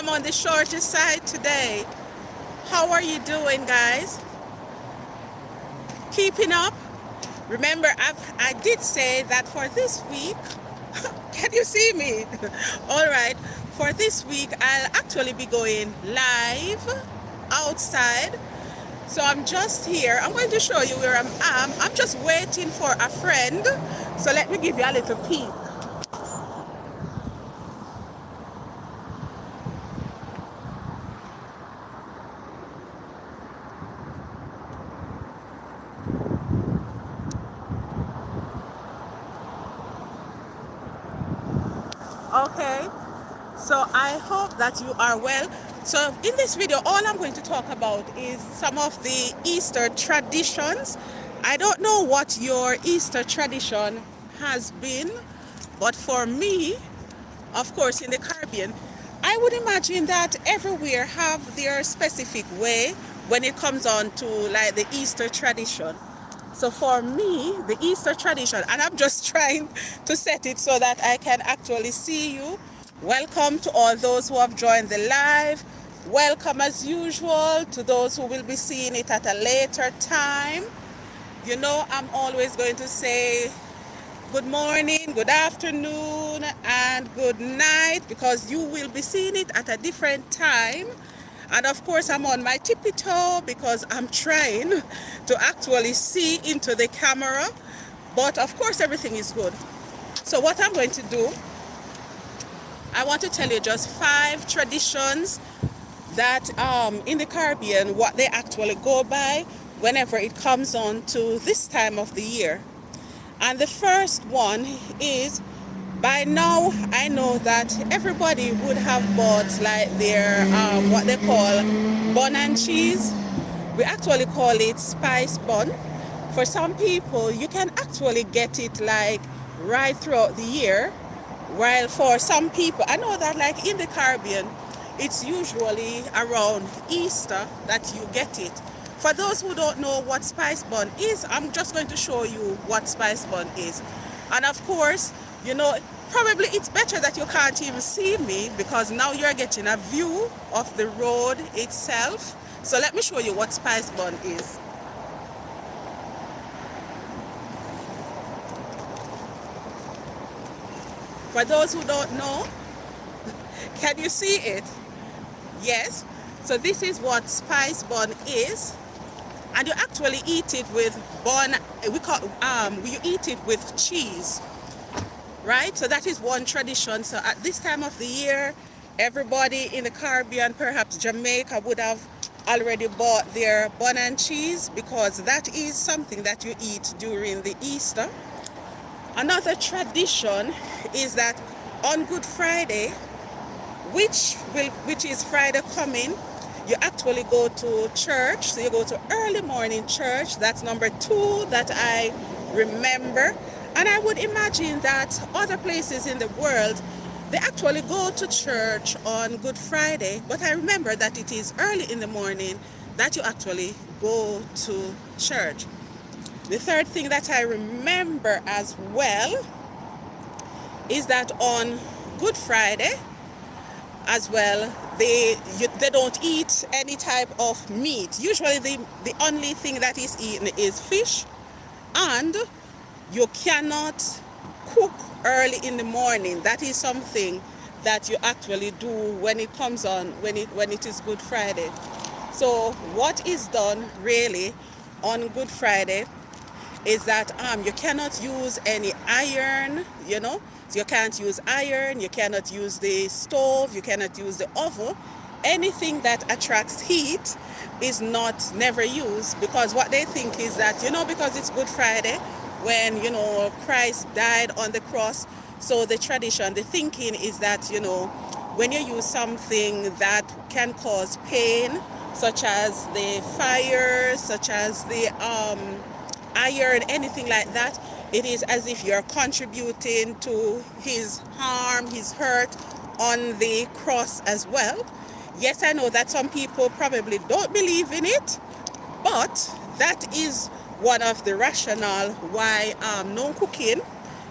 am on the shorter side today. How are you doing, guys? Keeping up? Remember, I did say that for this week, can you see me? All right, for this week, I'll actually be going live outside. So I'm just here. I'm going to show you where I'm just waiting for a friend. So let me give you a little peek. Okay, so I hope that you are well. So in this video, all I'm going to talk about is some of the Easter traditions. I don't know what your Easter tradition has been, but for me, of course, in the Caribbean, I would imagine that everywhere have their specific way when it comes on to like the Easter tradition. So for me, the Easter tradition, and I'm just trying to set it so that I can actually see you. Welcome to all those who have joined the live. Welcome as usual to those who will be seeing it at a later time. You know, I'm always going to say good morning, good afternoon, and good night because you will be seeing it at a different time. And of course, I'm on my tippy toe because I'm trying to actually see into the camera. But of course, everything is good. So what I'm going to do, I want to tell you just 5 traditions that in the Caribbean, what they actually go by whenever it comes on to this time of the year. And the first one is, by now I know that everybody would have bought like their what they call bun and cheese. We actually call it spice bun. For some people you can actually get it like right throughout the year, while for some people, I know that like in the Caribbean it's usually around Easter that you get it. For those who don't know what spice bun is, I'm just going to show you what spice bun is. And of course, you know, probably it's better that you can't even see me because now you're getting a view of the road itself. So let me show you what spice bun is. For those who don't know, can you see it? Yes. So this is what spice bun is. And you actually eat it with bun, you eat it with cheese. Right? So that is one tradition. So at this time of the year, everybody in the Caribbean, perhaps Jamaica, would have already bought their bun and cheese because that is something that you eat during the Easter. Another tradition is that on Good Friday, which is Friday coming, you actually go to church. So you go to early morning church. That's number 2 that I remember. And I would imagine that other places in the world, they actually go to church on Good Friday. But I remember that it is early in the morning that you actually go to church. The third thing that I remember as well is that on Good Friday as well, they don't eat any type of meat. Usually the only thing that is eaten is fish, and you cannot cook early in the morning. That is something that you actually do when it comes on, when it is Good Friday. So what is done really on Good Friday is that you cannot use any iron, you know. So you can't use iron, you cannot use the stove, you cannot use the oven. Anything that attracts heat is never used, because what they think is that, you know, because it's Good Friday, when, you know, Christ died on the cross, so the tradition, the thinking is that, you know, when you use something that can cause pain, such as the fire, such as the iron, anything like that, it is as if you're contributing to his harm, his hurt on the cross as well. Yes, I know that some people probably don't believe in it, but that is one of the rationale why no cooking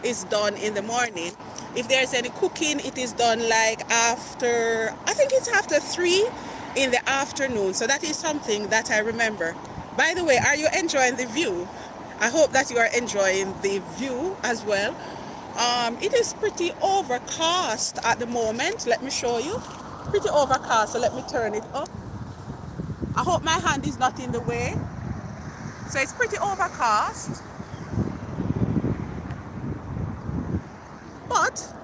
is done in the morning. If there's any cooking, it is done like after, I think it's after 3 in the afternoon. So that is something that I remember. By the way, are you enjoying the view? I hope that you are enjoying the view as well. It is pretty overcast at the moment. Let me show you. Pretty overcast, so let me turn it up. I hope my hand is not in the way. So it's pretty overcast. But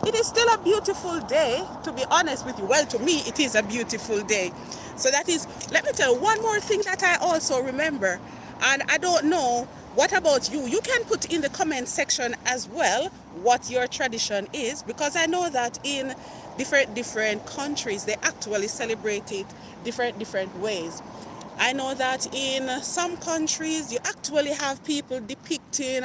it is still a beautiful day, to be honest with you. Well, to me, it is a beautiful day. So that is, let me tell you one more thing that I also remember. And I don't know, what about you? You can put in the comment section as well what your tradition is, because I know that in different countries, they actually celebrate it different ways. I know that in some countries, you actually have people depicting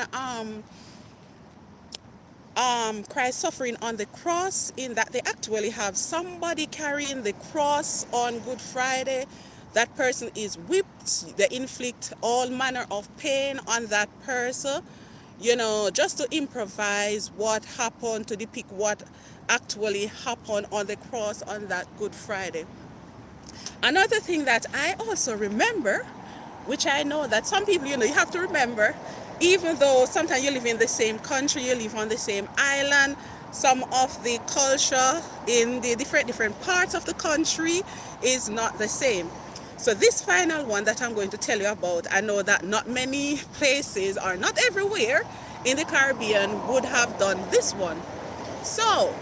Christ suffering on the cross, in that they actually have somebody carrying the cross on Good Friday. That person is whipped. They inflict all manner of pain on that person, you know, just to improvise what happened, to depict what actually happened on the cross on that Good Friday. Another thing that I also remember, which I know that some people, you know, you have to remember, even though sometimes you live in the same country, you live on the same island, some of the culture in the different parts of the country is not the same. So this final one that I'm going to tell you about, I know that not many places, or not everywhere in the Caribbean, would have done this one. So,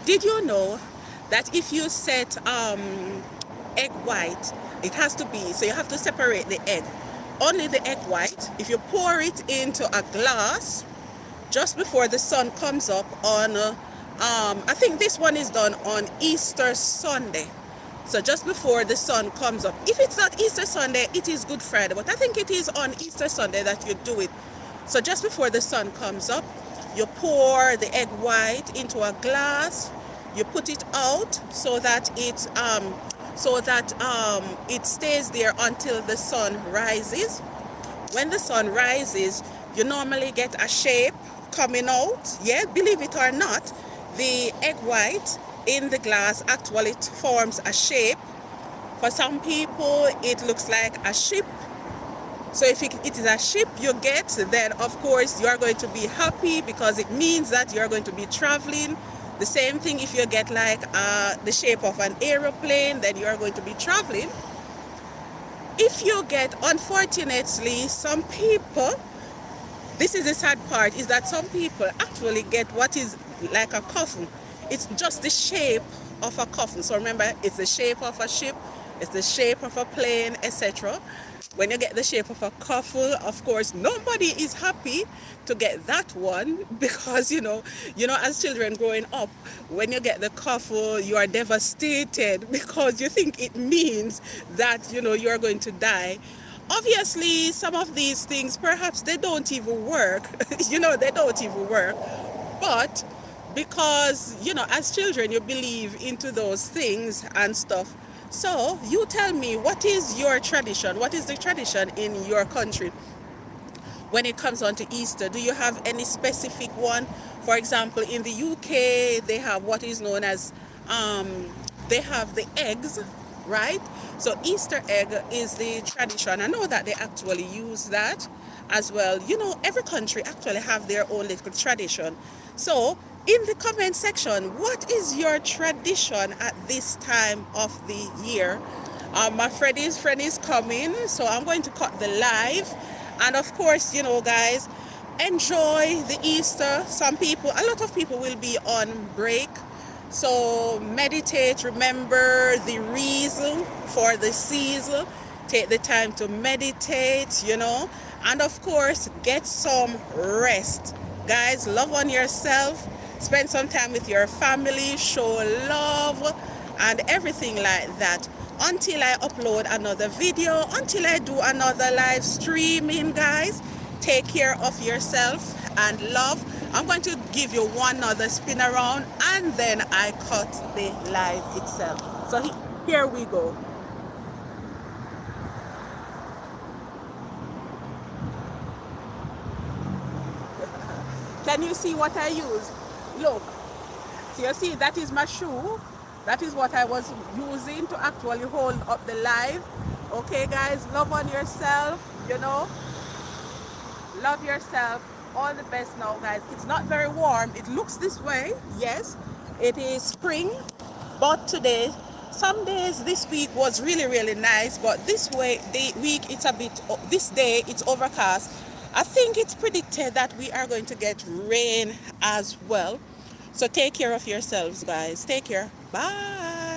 did you know that if you set egg white, it has to be, so you have to separate the egg. Only the egg white, if you pour it into a glass just before the sun comes up on, I think this one is done on Easter Sunday. So just before the sun comes up. If it's not Easter Sunday, it is Good Friday. But I think it is on Easter Sunday that you do it. So just before the sun comes up, you pour the egg white into a glass. You put it out so that it stays there until the sun rises. When the sun rises, you normally get a shape coming out. Yeah, believe it or not, the egg white in the glass actually forms a shape. For some people, it looks like a ship. So if it is a ship you get, then of course you are going to be happy, because it means that you are going to be traveling. The same thing if you get like the shape of an aeroplane, then you are going to be traveling. If you get, unfortunately, some people, this is the sad part, is that some people actually get what is like a coffin. It's just the shape of a coffin. So remember, it's the shape of a ship, it's the shape of a plane, etc. When you get the shape of a coffin, of course, nobody is happy to get that one, because, you know, as children growing up, when you get the coffin, you are devastated, because you think it means that, you know, you are going to die. Obviously, some of these things, perhaps they don't even work. You know, they don't even work. But because, you know, as children, you believe into those things and stuff. So you tell me, what is your tradition? What is the tradition in your country when it comes on to Easter? Do you have any specific one? For example, in the UK, they have what is known as, they have the eggs, right? So Easter egg is the tradition. I know that they actually use that as well. You know, every country actually have their own little tradition. So in the comment section, what is your tradition at this time of the year? My friend is coming, so I'm going to cut the live. And of course, you know, guys, enjoy the Easter. A lot of people will be on break. So meditate, remember the reason for the season. Take the time to meditate, you know, and of course, get some rest. Guys, love on yourself. Spend some time with your family, show love, and everything like that. Until I upload another video, until I do another live streaming, guys, take care of yourself and love. I'm going to give you one other spin around, and then I cut the live itself. So here we go. Can you see what I use? Look, so you see that is my shoe. That is what I was using to actually hold up the live. Okay guys, love on yourself, you know. Love yourself. All the best now guys. It's not very warm. It looks this way. Yes, it is spring, but today, some days this week was really nice, but this way the week it's a bit, this day it's overcast. I think it's predicted that we are going to get rain as well. So take care of yourselves guys. Take care. Bye.